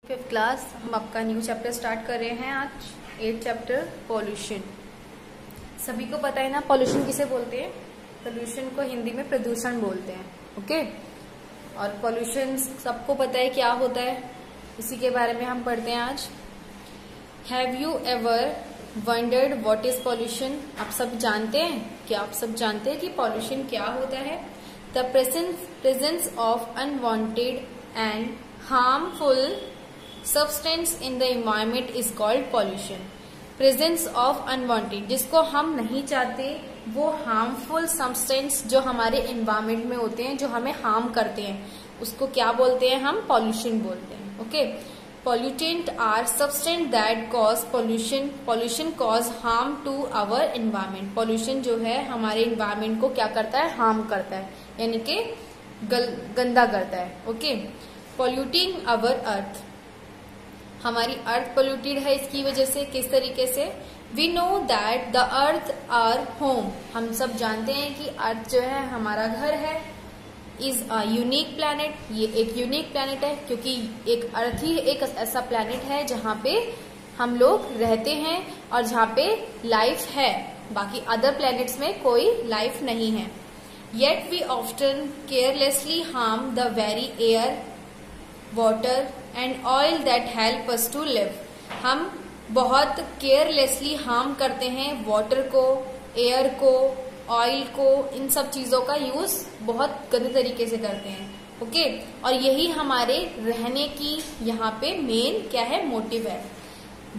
Fifth class हम आपका new chapter start कर रहे हैं आज 8th चैप्टर पॉल्यूशन। सभी को पता है ना पॉल्यूशन किसे बोलते हैं। पॉल्यूशन को हिंदी में प्रदूषण बोलते हैं। ओके, और पॉल्यूशन सबको पता है क्या होता है, इसी के बारे में हम पढ़ते हैं आज। Have you ever wondered what is pollution? आप सब जानते हैं, क्या आप सब जानते हैं कि पॉल्यूशन क्या होता है? The presence of unwanted and harmful substance in the environment is called pollution. Presence of unwanted, जिसको हम नहीं चाहते, वो harmful substance जो हमारे environment में होते हैं, जो हमें harm करते हैं, उसको क्या बोलते हैं? हम pollution बोलते हैं। Okay, pollutant are substance that cause pollution. Pollution cause harm to our environment. Pollution जो है हमारे environment को क्या करता है? harm करता है, यानी कि गंदा करता है। ओके, polluting our earth, हमारी अर्थ पोल्यूटेड है इसकी वजह से। किस तरीके से? We know that the earth our home, हम सब जानते हैं कि अर्थ जो है हमारा घर है। इज अ यूनिक प्लैनेट, ये एक यूनिक प्लैनेट है क्योंकि एक अर्थ ही एक ऐसा प्लैनेट है जहाँ पे हम लोग रहते हैं और जहाँ पे लाइफ है, बाकी अदर प्लैनेट्स में कोई लाइफ नहीं है। Yet we often carelessly harm the very air, water and oil that help us to live. हम बहुत केयरलेसली हार्म करते हैं वाटर को, एयर को, ऑयल को, इन सब चीजों का यूज बहुत गंदे तरीके से करते हैं। ओके, और यही हमारे रहने की यहाँ पे मेन क्या है? मोटिव है।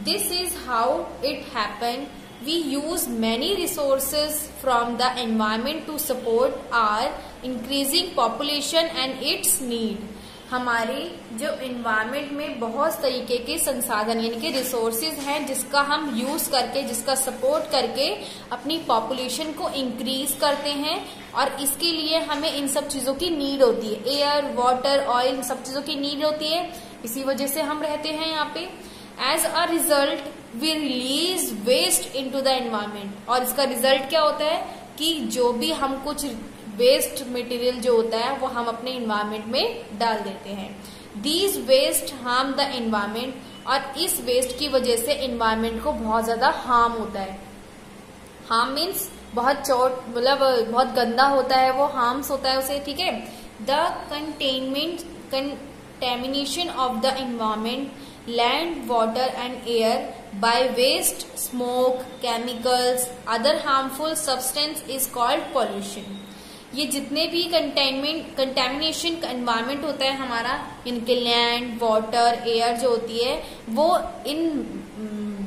This is how it happen, we use many resources from the environment to support our increasing population and its need. हमारे जो एनवायरमेंट में बहुत तरीके के संसाधन यानी कि रिसोर्सेज हैं जिसका हम यूज करके, जिसका सपोर्ट करके अपनी पॉपुलेशन को इंक्रीज करते हैं, और इसके लिए हमें इन सब चीजों की नीड होती है। एयर, वाटर, ऑयल, इन सब चीजों की नीड होती है, इसी वजह से हम रहते हैं यहाँ पे। As a result we release waste into the environment, और इसका रिजल्ट क्या होता है कि जो भी हम कुछ वेस्ट मटेरियल जो होता है वो हम अपने इन्वायरमेंट में डाल देते हैं। These waste harm the environment, और इस वेस्ट की वजह से एनवायरमेंट को बहुत ज्यादा हार्म होता है। हार्म मीन्स बहुत चोट, मतलब बहुत गंदा होता है, वो हार्म्स होता है उसे। ठीक है, the contamination of the environment, land, water and air by waste, smoke, chemicals, other harmful substance is called pollution. ये जितने भी कंटेमिनेशन एनवायरमेंट होता है हमारा, इनके लैंड, वाटर, एयर जो होती है, वो इन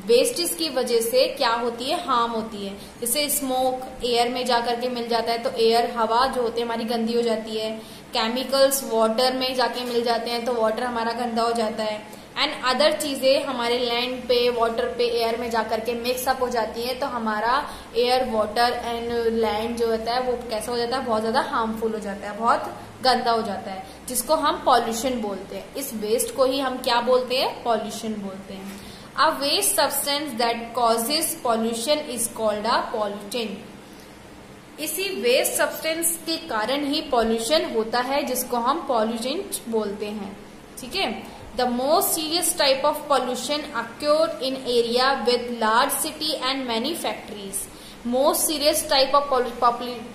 वेस्टेज की वजह से क्या होती है? हार्म होती है। जैसे स्मोक एयर में जाकर के मिल जाता है तो एयर, हवा जो होती है हमारी गंदी हो जाती है। केमिकल्स वाटर में जाके मिल जाते हैं तो वाटर हमारा गंदा हो जाता है। एंड अदर चीजें हमारे लैंड पे, वाटर पे, एयर में जाकर के मिक्सअप हो जाती है तो हमारा एयर, वाटर एंड लैंड जो होता है वो कैसा हो जाता है? बहुत ज्यादा हार्मफुल हो जाता है, बहुत गंदा हो जाता है, जिसको हम पॉल्यूशन बोलते हैं। इस वेस्ट को ही हम क्या बोलते हैं? पॉल्यूशन बोलते हैं। A waste substance that causes pollution is called a pollutant. इसी वेस्ट सब्सटेंस के कारण ही पॉल्यूशन होता है, जिसको हम पॉल्यूटेंट बोलते हैं। ठीक है, the most serious type of pollution occur in area with large city and many factories. most serious type of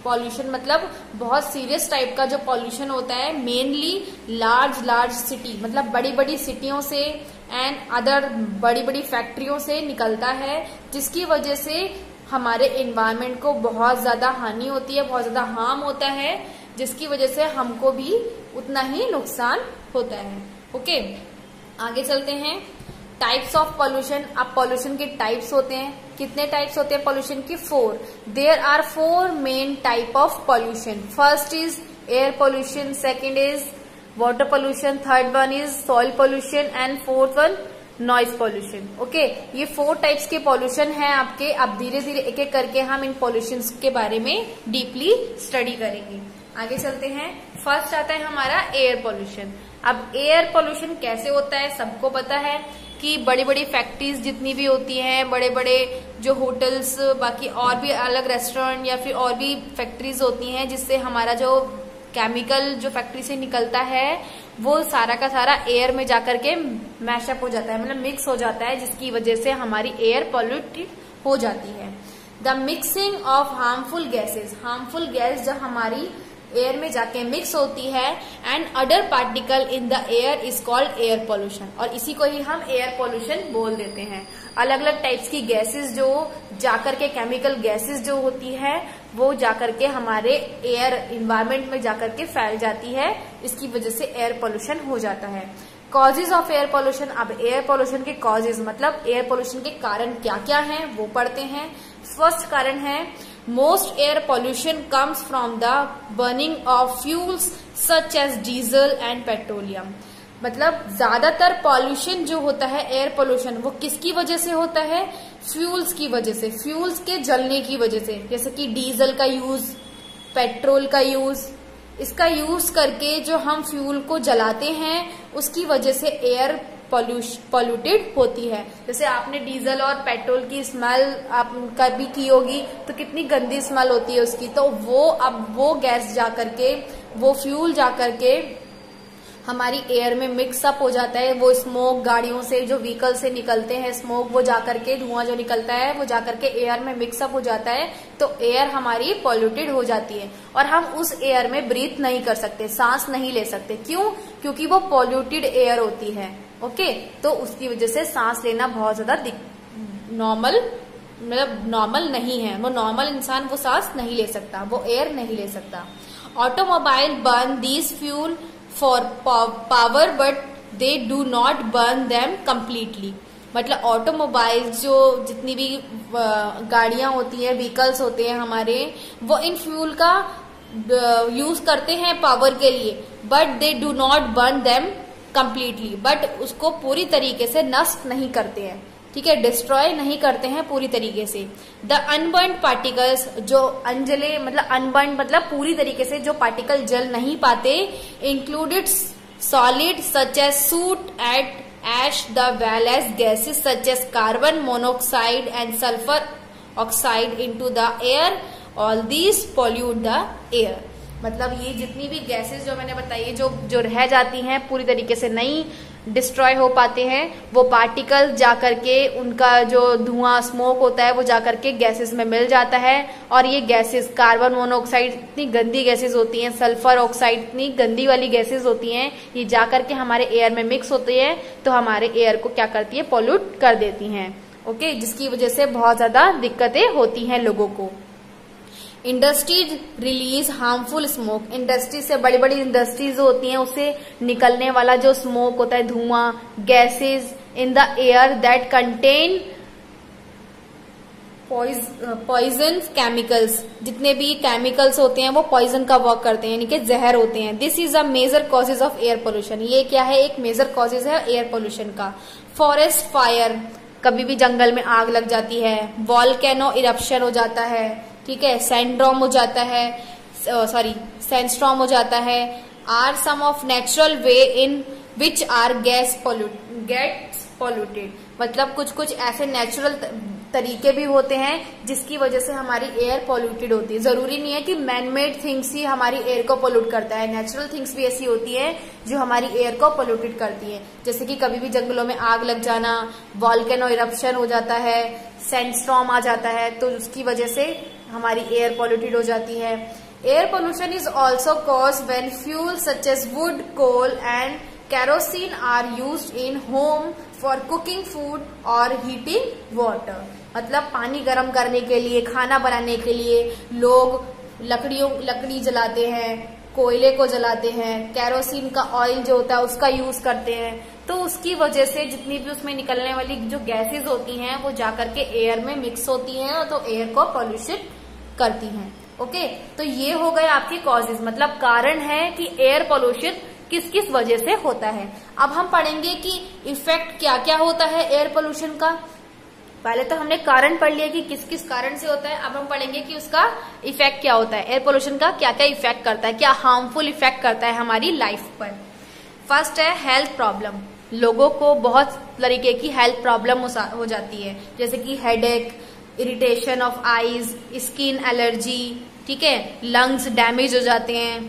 pollution मतलब बहुत serious type का जो pollution होता है mainly large city, मतलब बड़ी बड़ी सिटियों से and other बड़ी बड़ी फैक्ट्रियों से निकलता है, जिसकी वजह से हमारे environment को बहुत ज्यादा हानि होती है, बहुत ज्यादा हार्म होता है, जिसकी वजह से हमको भी उतना ही नुकसान होता है। ओके, आगे चलते हैं। Types of pollution. अब पॉल्यूशन के टाइप्स होते हैं। कितने टाइप्स होते हैं पॉल्यूशन की? 4। There are 4 main type of pollution. First is air pollution, second is water pollution, third one is soil pollution and fourth one noise pollution. Okay, ये 4 types के पॉल्यूशन है आपके। अब धीरे धीरे एक एक करके हम इन पॉल्यूशन के बारे में डीपली स्टडी करेंगे। आगे चलते हैं। फर्स्ट आता है हमारा एयर पॉल्यूशन। अब एयर पॉल्यूशन कैसे होता है? सबको पता है कि बड़ी बड़ी फैक्ट्रीज जितनी भी होती हैं, बड़े बड़े जो होटल्स, बाकी और भी अलग रेस्टोरेंट या फिर और भी फैक्ट्रीज होती हैं, जिससे हमारा जो केमिकल जो फैक्ट्री से निकलता है वो सारा का सारा एयर में जाकर के मैशअप हो जाता है, मतलब मिक्स हो जाता है, जिसकी वजह से हमारी एयर पॉल्यूटेड हो जाती है। The mixing of harmful gases, harmful gas जब हमारी एयर में जाके मिक्स होती है and other particle in the air is called air pollution, और इसी को ही हम एयर पोल्यूशन बोल देते हैं। अलग अलग टाइप्स की गैसेस जो जाकर के, केमिकल गैसेस जो होती है वो जाकर के हमारे एयर इन्वायरमेंट में जाकर के फैल जाती है, इसकी वजह से एयर पोल्यूशन हो जाता है। कॉजेज ऑफ एयर पोल्यूशन, अब एयर पोल्यूशन के कॉजेज मतलब एयर पोल्यूशन के कारण क्या क्या हैं वो पढ़ते हैं। फर्स्ट कारण है most air pollution comes from the burning of fuels such as diesel and petroleum, मतलब ज्यादातर पॉल्यूशन जो होता है एयर पोल्यूशन वो किसकी वजह से होता है, फ्यूल्स की वजह से, फ्यूल्स के जलने की वजह से, जैसे कि डीजल का यूज, पेट्रोल का यूज, इसका यूज करके जो हम फ्यूल को जलाते हैं उसकी वजह से एयर पॉल्यूटेड होती है। जैसे आपने डीजल और पेट्रोल की स्मेल आप कभी की होगी तो कितनी गंदी स्मेल होती है उसकी, तो वो अब वो गैस जाकर के, वो फ्यूल जाकर के हमारी एयर में मिक्सअप हो जाता है। वो स्मोक गाड़ियों से, जो व्हीकल से निकलते हैं स्मोक, वो जाकर के धुआं जो निकलता है वो जाकर के एयर में मिक्सअप हो जाता है, तो एयर हमारी पॉल्यूटेड हो जाती है और हम उस एयर में ब्रीथ नहीं कर सकते, सांस नहीं ले सकते। क्यों? क्योंकि वो पॉल्यूटेड एयर होती है। ओके, तो उसकी वजह से सांस लेना बहुत ज्यादा नॉर्मल, मतलब नॉर्मल नहीं है, वो नॉर्मल इंसान वो सांस नहीं ले सकता, वो एयर नहीं ले सकता। Automobile burn these fuel for power but they do not burn them completely, मतलब ऑटोमोबाइल जो जितनी भी गाड़ियां होती है, व्हीकल्स होते हैं हमारे, वो इन फ्यूल का यूज करते हैं पावर के लिए, but they do not burn them completely, but उसको पूरी तरीके से नष्ट नहीं करते हैं, ठीक है, डिस्ट्रॉय नहीं करते हैं पूरी तरीके से। द अनबर्न्ड पार्टिकल्स, जो अनजले मतलब अनबर्न्ड मतलब पूरी तरीके से जो पार्टिकल जल नहीं पाते, included solid such as soot at ash the well as gases such as carbon monoxide and sulphur oxide into the air, all these pollute the air. मतलब ये जितनी भी गैसेस जो मैंने बताई, जो रह जाती हैं पूरी तरीके से नहीं डिस्ट्रॉय हो पाते हैं, वो पार्टिकल जाकर के उनका जो धुआं स्मोक होता है वो जाकर के गैसेस में मिल जाता है, और ये गैसेस कार्बन मोनोऑक्साइड इतनी गंदी गैसेस होती हैं, सल्फर ऑक्साइड इतनी गंदी वाली गैसेस होती हैं, ये जाकर के हमारे एयर में मिक्स होती है, तो हमारे एयर को क्या करती है, पॉल्यूट कर देती हैं। ओके, जिसकी वजह से बहुत ज्यादा दिक्कतें होती हैं लोगों को। Industries release harmful smoke, industry से, बड़ी बड़ी इंडस्ट्रीज होती हैं उससे निकलने वाला जो स्मोक होता है, धुआं, gases in the air that contain poison chemicals, जितने भी केमिकल्स होते हैं वो पॉइजन का वर्क करते हैं, यानी कि जहर होते हैं। This is a major causes of air pollution, ये क्या है, एक मेजर कॉजेज है एयर पोल्यूशन का। फॉरेस्ट फायर, कभी भी जंगल में आग लग जाती है, वॉल्केनो इरप्शन हो जाता है, ठीक है, सैंड्रोम हो जाता है, सैंडस्टॉर्म हो जाता है, are some of natural way in which air gets polluted, मतलब कुछ कुछ ऐसे नेचुरल तरीके भी होते हैं जिसकी वजह से हमारी एयर पॉल्यूटेड होती है। जरूरी नहीं है कि मैन मेड थिंग्स ही हमारी एयर को पॉल्यूट करता है, नेचुरल थिंग्स भी ऐसी होती है जो हमारी एयर को पॉल्यूटेड करती है, जैसे कि कभी भी जंगलों में आग लग जाना, वॉल्केनो इरप्शन हो जाता है, सैंडस्टॉर्म आ जाता है, तो उसकी वजह से हमारी एयर पॉल्यूटेड हो जाती है। Air pollution is also cause when fuel such as wood, coal and kerosene are used in home for cooking food और हीटिंग वाटर, मतलब पानी गर्म करने के लिए, खाना बनाने के लिए लोग लकड़ी जलाते हैं, कोयले को जलाते हैं, केरोसिन का ऑयल जो होता है उसका यूज करते हैं, तो उसकी वजह से जितनी भी उसमें निकलने वाली जो गैसेस होती हैं वो जाकर के एयर में मिक्स होती हैं, तो एयर को पॉल्यूशन करती हैं। ओके, तो ये हो गए आपके कॉजेज, मतलब कारण है कि एयर पॉल्यूशन किस किस वजह से होता है। अब हम पढ़ेंगे कि इफेक्ट क्या क्या होता है एयर पोल्यूशन का। पहले तो हमने कारण पढ़ लिया कि किस किस कारण से होता है, अब हम पढ़ेंगे कि उसका इफेक्ट क्या होता है, एयर पोल्यूशन का क्या क्या इफेक्ट करता है, क्या हार्मफुल इफेक्ट करता है हमारी लाइफ पर। फर्स्ट है हेल्थ प्रॉब्लम, लोगों को बहुत तरीके की हेल्थ प्रॉब्लम हो जाती है, जैसे कि headache, irritation of eyes, skin allergy, ठीक है, लंग्स डैमेज हो जाते हैं,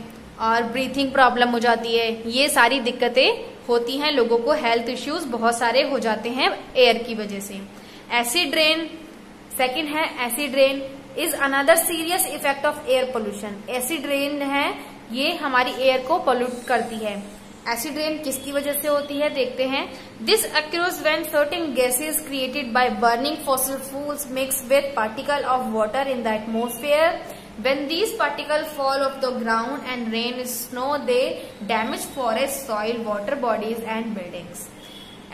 और ब्रीथिंग प्रॉब्लम हो जाती है। ये सारी दिक्कतें होती हैं लोगों को, हेल्थ इश्यूज बहुत सारे हो जाते हैं एयर की वजह से। एसिड रेन, सेकंड है acid rain is another serious effect of air pollution. Acid rain है ये हमारी एयर को पोल्यूट करती है। एसिड रेन किसकी वजह से होती है देखते हैं। This occurs when certain gases created by burning fossil fuels mix with particle of water in the atmosphere. When these particles fall off the ground and rain snow, they damage forest, soil, water bodies and buildings.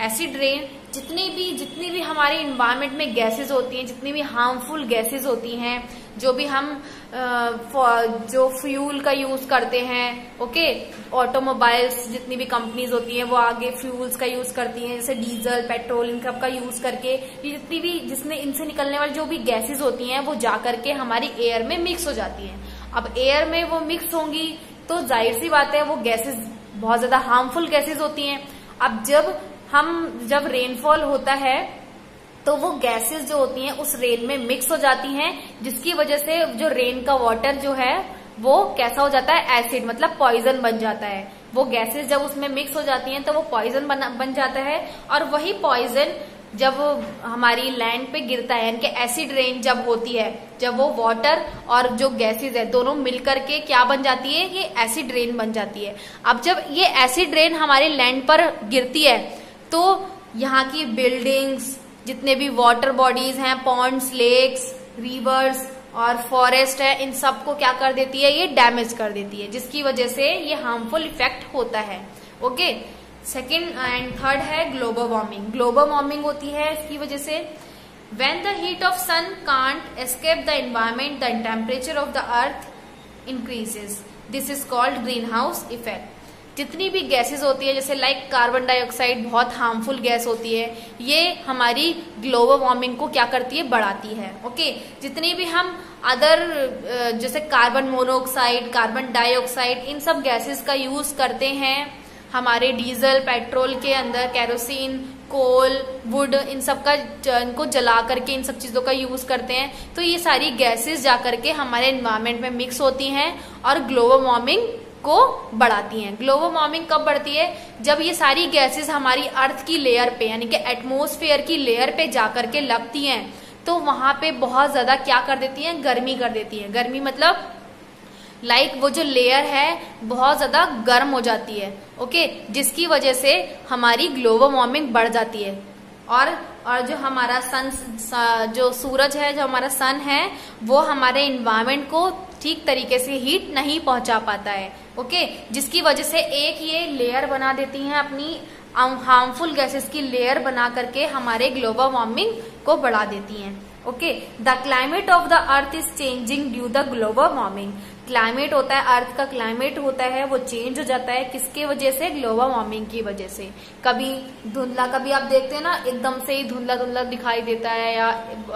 Acid rain जितनी भी हमारे environment में gases होती हैं, जितनी भी harmful gases होती हैं, जो भी हम जो फ्यूल का यूज करते हैं, ओके, ऑटोमोबाइल्स जितनी भी कंपनीज होती हैं वो आगे फ्यूल्स का यूज करती हैं, जैसे डीजल, पेट्रोल, इन सब का यूज करके ये जितनी भी जिसमें इनसे निकलने वाली जो भी गैसेस होती हैं वो जा करके हमारी एयर में मिक्स हो जाती हैं। अब एयर में वो मिक्स होंगी तो जाहिर सी बात है वो गैसेस बहुत ज्यादा हार्मफुल गैसेस होती हैं। अब जब रेनफॉल होता है तो वो गैसेस जो होती हैं उस रेन में मिक्स हो जाती हैं, जिसकी वजह से जो रेन का वाटर जो है वो कैसा हो जाता है, एसिड, मतलब पॉइजन बन जाता है। वो गैसेस जब उसमें मिक्स हो जाती हैं तो वो पॉइजन बन जाता है, और वही पॉइजन जब हमारी लैंड पे गिरता है, यानी कि एसिड रेन जब होती है, जब वो वाटर और जो गैसेस है दोनों मिलकर के क्या बन जाती है, ये एसिड रेन बन जाती है। अब जब ये एसिड रेन हमारे लैंड पर गिरती है तो यहाँ की बिल्डिंग्स, जितने भी वाटर बॉडीज हैं, पॉन्ड्स, लेक्स, रिवर्स और फॉरेस्ट है, इन सबको क्या कर देती है, ये डैमेज कर देती है, जिसकी वजह से ये हार्मफुल इफेक्ट होता है। ओके, सेकेंड एंड थर्ड है ग्लोबल वार्मिंग। ग्लोबल वार्मिंग होती है इसकी वजह से when the heat of sun can't escape the environment the temperature of the earth increases, this is called greenhouse effect. जितनी भी गैसेस होती है, जैसे लाइक कार्बन डाइऑक्साइड बहुत हार्मफुल गैस होती है, ये हमारी ग्लोबल वार्मिंग को क्या करती है, बढ़ाती है। ओके, जितनी भी हम अदर जैसे कार्बन मोनोऑक्साइड, कार्बन डाइऑक्साइड, इन सब गैसेस का यूज करते हैं हमारे डीजल, पेट्रोल के अंदर, केरोसिन, कोल, वुड, इन सब का इनको जला करके इन सब चीजों का यूज करते हैं, तो ये सारी गैसेस जा करके हमारे एनवायरमेंट में मिक्स होती हैं और ग्लोबल वार्मिंग को बढ़ाती हैं। ग्लोबल वार्मिंग कब बढ़ती है, जब ये सारी गैसेस हमारी अर्थ की लेयर पे, यानी कि एटमॉस्फेयर की लेयर पे जाकर के लगती हैं, तो वहां पे बहुत ज्यादा क्या कर देती हैं, गर्मी कर देती हैं। गर्मी मतलब लाइक वो जो लेयर है बहुत ज्यादा गर्म हो जाती है। ओके, जिसकी वजह से हमारी ग्लोबल वार्मिंग बढ़ जाती है। और जो हमारा जो सूरज है, जो हमारा सन है, वो हमारे इन्वायरमेंट को ठीक तरीके से हीट नहीं पहुंचा पाता है। ओके, जिसकी वजह से एक ये लेयर बना देती हैं, अपनी हार्मफुल गैसेस की लेयर बना करके हमारे ग्लोबल वार्मिंग को बढ़ा देती हैं। Okay, the climate of the earth is changing due the global warming. Climate होता है, अर्थ का क्लाइमेट होता है, वो चेंज हो जाता है, किसके वजह से, ग्लोबल वार्मिंग की वजह से। कभी धुंधला, कभी आप देखते हैं ना एकदम से ही धुंधला धुंधला दिखाई देता है, या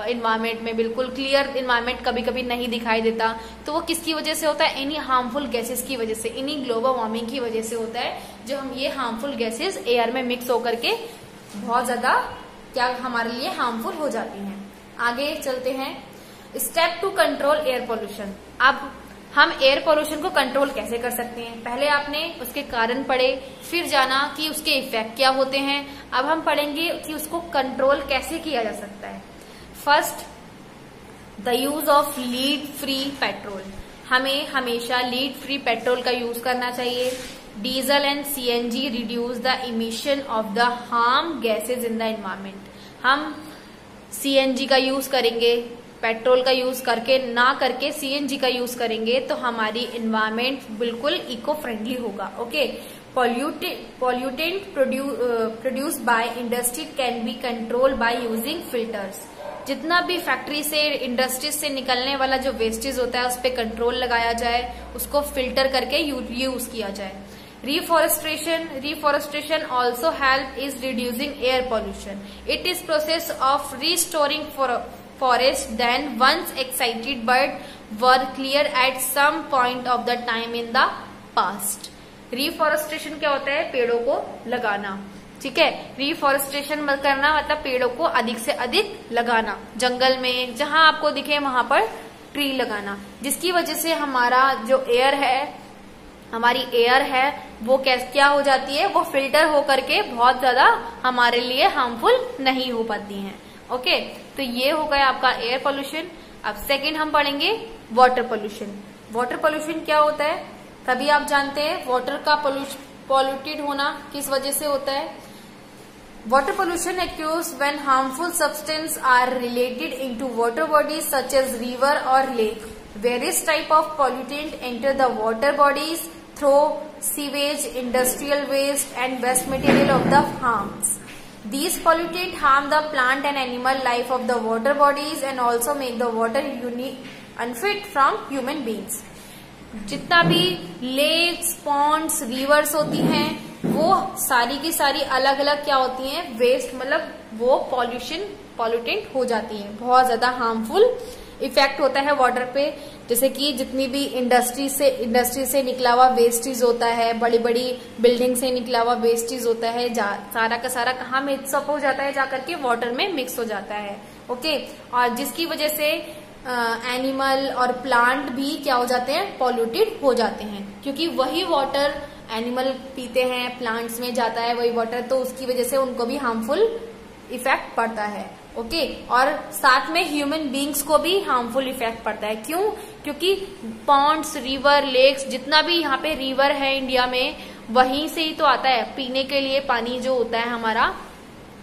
इन्वायरमेंट में बिल्कुल क्लियर इन्वायरमेंट कभी कभी नहीं दिखाई देता, तो वो किसकी वजह से होता है, इन्हीं हार्मफुल गैसेस की वजह से, इन्हीं ग्लोबल वार्मिंग की वजह से होता है, जो हम ये हार्मफुल गैसेस एयर में मिक्स होकर के बहुत ज्यादा क्या हमारे लिए हार्मफुल हो जाती हैं। आगे चलते हैं, step to control air pollution. अब हम एयर पोल्यूशन को कंट्रोल कैसे कर सकते हैं, पहले आपने उसके कारण पढ़े, फिर जाना कि उसके इफेक्ट क्या होते हैं। अब हम पढ़ेंगे कि उसको कंट्रोल कैसे किया जा सकता है। First, the use of lead free petrol. हमें हमेशा लीड फ्री पेट्रोल का यूज करना चाहिए। Diesel and CNG reduce the emission of the harm gases in the environment. हम सीएनजी का यूज करेंगे, पेट्रोल का यूज ना करके सीएनजी का यूज करेंगे, तो हमारी एनवायरमेंट बिल्कुल इको फ्रेंडली होगा। Okay, pollutant produce by industry can be control by using filters. जितना भी फैक्ट्री से, इंडस्ट्रीज से निकलने वाला जो वेस्टेज होता है उस पर कंट्रोल लगाया जाए, उसको फिल्टर करके यूज किया जाए। Reforestation also help is reducing air pollution. It is process of restoring forest then once excited but were clear at some point of the time in the past. Reforestation क्या होता है, पेड़ों को लगाना। ठीक है, रिफॉरेस्टेशन करना मतलब पेड़ों को अधिक से अधिक लगाना, जंगल में जहां आपको दिखे वहां पर ट्री लगाना, जिसकी वजह से हमारा जो एयर है हमारी एयर है वो क्या हो जाती है, वो फिल्टर हो करके बहुत ज्यादा हमारे लिए हार्मफुल नहीं हो पाती हैं। ओके, तो ये हो गया आपका एयर पोल्यूशन। अब सेकंड हम पढ़ेंगे वाटर पोल्यूशन। वाटर पोल्यूशन क्या होता है? तभी आप जानते हैं वाटर का पॉल्यूटेड होना किस वजह से होता है। Water pollution occurs when harmful substances are related into water bodies such as river or lake. Various type of pollutant enter the water bodies through sewage, industrial waste and waste material of the farms. These pollutants harm the plant and animal life of the water bodies and also make the water unfit from human beings. जितना भी lakes, Pond's, reverse होती हैं वो सारी की सारी अलग अलग क्या होती हैं, वेस्ट, मतलब वो पॉल्यूटेंट हो जाती हैं। बहुत ज्यादा हार्मफुल इफेक्ट होता है वाटर पे। जैसे कि जितनी भी इंडस्ट्री से निकला हुआ वेस्टेज होता है, बड़ी बड़ी बिल्डिंग से निकला हुआ वेस्टेज होता है, सारा का सारा कहाँ मिक्सअप हो जाता है, जाकर के वाटर में मिक्स हो जाता है। ओके, और जिसकी वजह से एनिमल और प्लांट भी क्या हो जाते हैं, पॉल्यूटेड हो जाते हैं, क्योंकि वही वाटर एनिमल पीते हैं, प्लांट्स में जाता है वही वाटर, तो उसकी वजह से उनको भी हार्मफुल इफेक्ट पड़ता है। ओके, और साथ में ह्यूमन बींग्स को भी हार्मफुल इफेक्ट पड़ता है। क्यों? क्योंकि पॉन्ड्स, रिवर, लेक्स, जितना भी यहाँ पे रिवर है इंडिया में, वहीं से ही तो आता है। पीने के लिए पानी जो होता है हमारा,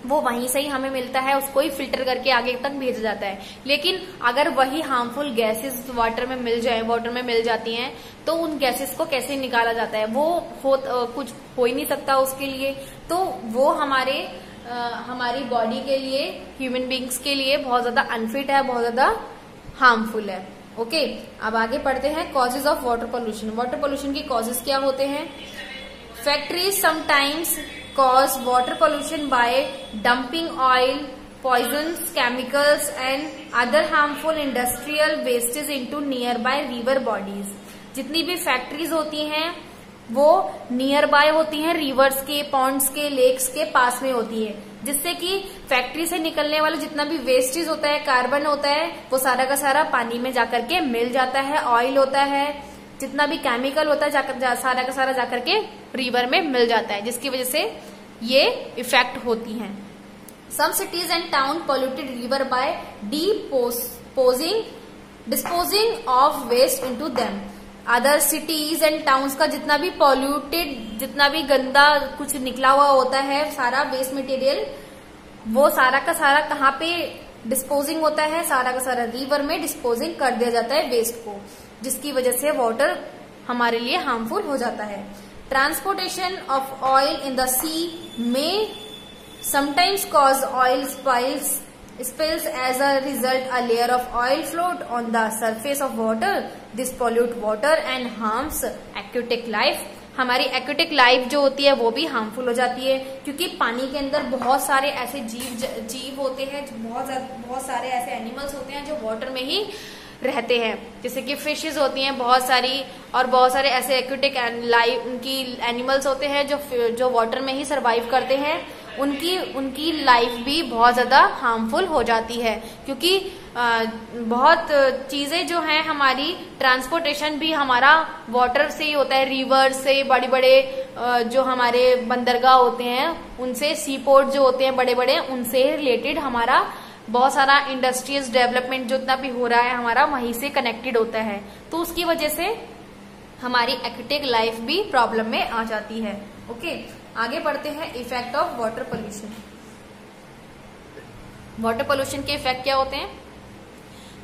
वो वहीं से ही हमें मिलता है, उसको ही फिल्टर करके आगे तक भेजा जाता है। लेकिन अगर वही हार्मफुल गैसेस वाटर में मिल जाती हैं, तो उन गैसेस को कैसे निकाला जाता है? वो कुछ हो ही नहीं सकता उसके लिए। तो वो हमारी बॉडी के लिए, ह्यूमन बींग्स के लिए बहुत ज्यादा अनफिट है, बहुत ज्यादा हार्मफुल है। ओके, अब आगे पढ़ते हैं causes of water pollution. Water pollution के कॉजेज क्या होते हैं? Factories sometimes cause water pollution by dumping oil, poisons, chemicals and other harmful industrial wastes into nearby river bodies. जितनी भी फैक्ट्रीज होती हैं वो नियर बाय होती हैं, रिवर्स के, पॉन्ड्स के, लेक्स के पास में होती है, जिससे कि फैक्ट्री से निकलने वाला जितना भी वेस्टेज होता है, कार्बन होता है, वो सारा का सारा पानी में जाकर के मिल जाता है। ऑयल होता है, जितना भी केमिकल होता है, सारा का सारा जाकर के रिवर में मिल जाता है, जिसकी वजह से ये इफेक्ट होती हैं। Some cities and town polluted river by disposing of waste into them. Other cities and towns का जितना भी पॉल्यूटेड, जितना भी गंदा कुछ निकला हुआ होता है, सारा वेस्ट मटेरियल, वो सारा का सारा कहाँ पे डिस्पोजिंग होता है? सारा का सारा रिवर में डिस्पोजिंग कर दिया जाता है वेस्ट को, जिसकी वजह से वाटर हमारे लिए हार्मफुल हो जाता है। Transportation of oil in the sea में sometimes cause oil spills as a result a layer of oil float on the surface of water. This pollute water and harms aquatic life. हमारी aquatic life जो होती है वो भी harmful हो जाती है, क्योंकि पानी के अंदर बहुत सारे ऐसे जीव होते हैं, बहुत सारे ऐसे एनिमल्स होते हैं जो वाटर में ही रहते हैं, जैसे कि फिशेस होती हैं बहुत सारी, और बहुत सारे ऐसे एक्वेटिक उनकी एनिमल्स होते हैं जो वाटर में ही सरवाइव करते हैं। उनकी लाइफ भी बहुत ज्यादा हार्मफुल हो जाती है, क्योंकि बहुत चीजें जो हैं, हमारी ट्रांसपोर्टेशन भी हमारा वाटर से ही होता है, रिवर से, बड़े बड़े जो हमारे बंदरगाह होते हैं उनसे, सी पोर्ट जो होते हैं बड़े बड़े, उनसे रिलेटेड हमारा बहुत सारा इंडस्ट्रीज डेवलपमेंट जो इतना भी हो रहा है हमारा वहीं से कनेक्टेड होता है। तो उसकी वजह से हमारी एक्वेटिक लाइफ भी प्रॉब्लम में आ जाती है। ओके, आगे बढ़ते हैं effect of water pollution. Water pollution के इफेक्ट क्या होते हैं?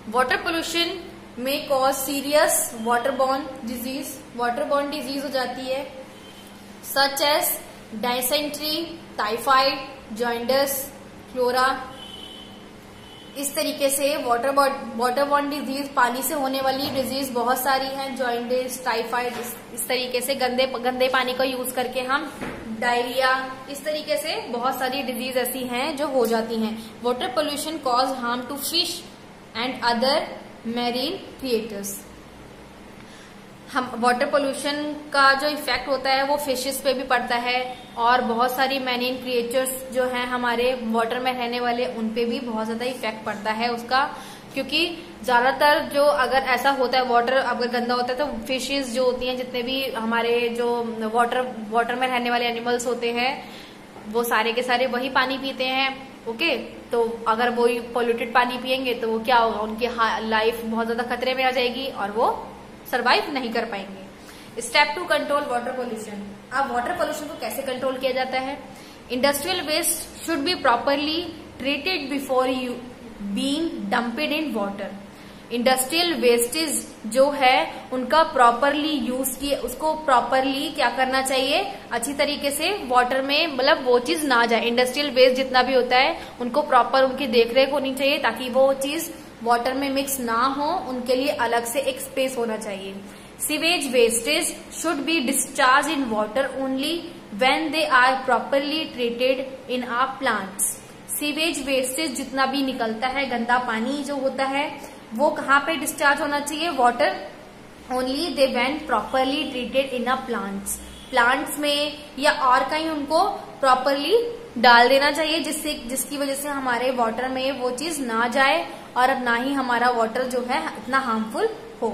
वाटर पोल्यूशन में कॉज सीरियस वाटरबॉर्न डिजीज हो जाती है, such as dysentery, typhoid, jaundice, cholera. इस तरीके से वाटरबॉर्न डिजीज, पानी से होने वाली डिजीज बहुत सारी हैं, जॉइंडिस, टाइफाइड, इस तरीके से गंदे पानी का यूज करके हम, डायरिया, इस तरीके से बहुत सारी डिजीज ऐसी हैं जो हो जाती हैं। Water pollution cause harm to fish and other marine creatures. हम वाटर पोल्यूशन का जो इफेक्ट होता है वो फिशेस पे भी पड़ता है, और बहुत सारी मैरीन क्रिएचर्स जो हैं हमारे वाटर में रहने वाले, उन पे भी बहुत ज्यादा इफेक्ट पड़ता है उसका। क्योंकि ज्यादातर जो अगर ऐसा होता है वाटर अगर गंदा होता है तो फिशेस जो होती हैं, जितने भी हमारे जो वाटर में रहने वाले एनिमल्स होते हैं, वो सारे के सारे वही पानी पीते हैं। ओके, तो अगर वो पोल्यूटेड पानी पियेंगे तो वो क्या होगा, उनकी लाइफ बहुत ज्यादा खतरे में आ जाएगी और वो सरवाइव नहीं कर पाएंगे। Step 2, control water pollution. अब वाटर पोल्यूशन को कैसे कंट्रोल किया जाता है? Industrial waste should be properly treated before you being dumped in water. Industrial wastage जो है उनका प्रॉपरली यूज किए, उसको प्रॉपरली क्या करना चाहिए, अच्छी तरीके से वाटर में, मतलब वो चीज ना जाए। इंडस्ट्रियल वेस्ट जितना भी होता है उनको प्रॉपर उनकी देखरेख होनी चाहिए ताकि वो चीज वाटर में मिक्स ना हो, उनके लिए अलग से एक स्पेस होना चाहिए। Sewage wastage should be discharge in water only when they are properly treated in our plants. Sewage wastage जितना भी निकलता है, गंदा पानी जो होता है, वो कहाँ पे डिस्चार्ज होना चाहिए? Water only they when properly treated in a plants में या और कहीं उनको प्रॉपरली डाल देना चाहिए, जिसकी वजह से हमारे वाटर में वो चीज ना जाए और ना ही हमारा वाटर जो है इतना हार्मफुल हो।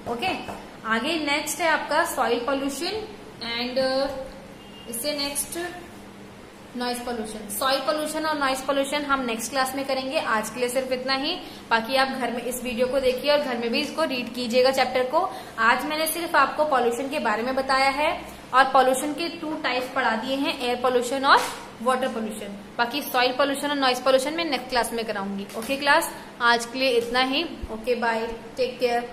ओके, आगे नेक्स्ट है आपका सॉइल पोल्यूशन एंड इससे next noise pollution. Soil pollution और नॉइज पोल्यूशन हम नेक्स्ट क्लास में करेंगे। आज के लिए सिर्फ इतना ही। बाकी आप घर में इस वीडियो को देखिए और घर में भी इसको रीड कीजिएगा चैप्टर को। आज मैंने सिर्फ आपको पोल्यूशन के बारे में बताया है और पोल्यूशन के 2 टाइप्स पढ़ा दिए हैं, एयर पोल्यूशन और वाटर पोल्यूशन। बाकी सॉइल पोल्यूशन और नॉइज पोल्यूशन मैं नेक्स्ट क्लास में कराऊंगी। ओके क्लास, आज के लिए इतना ही। Okay, bye, take care.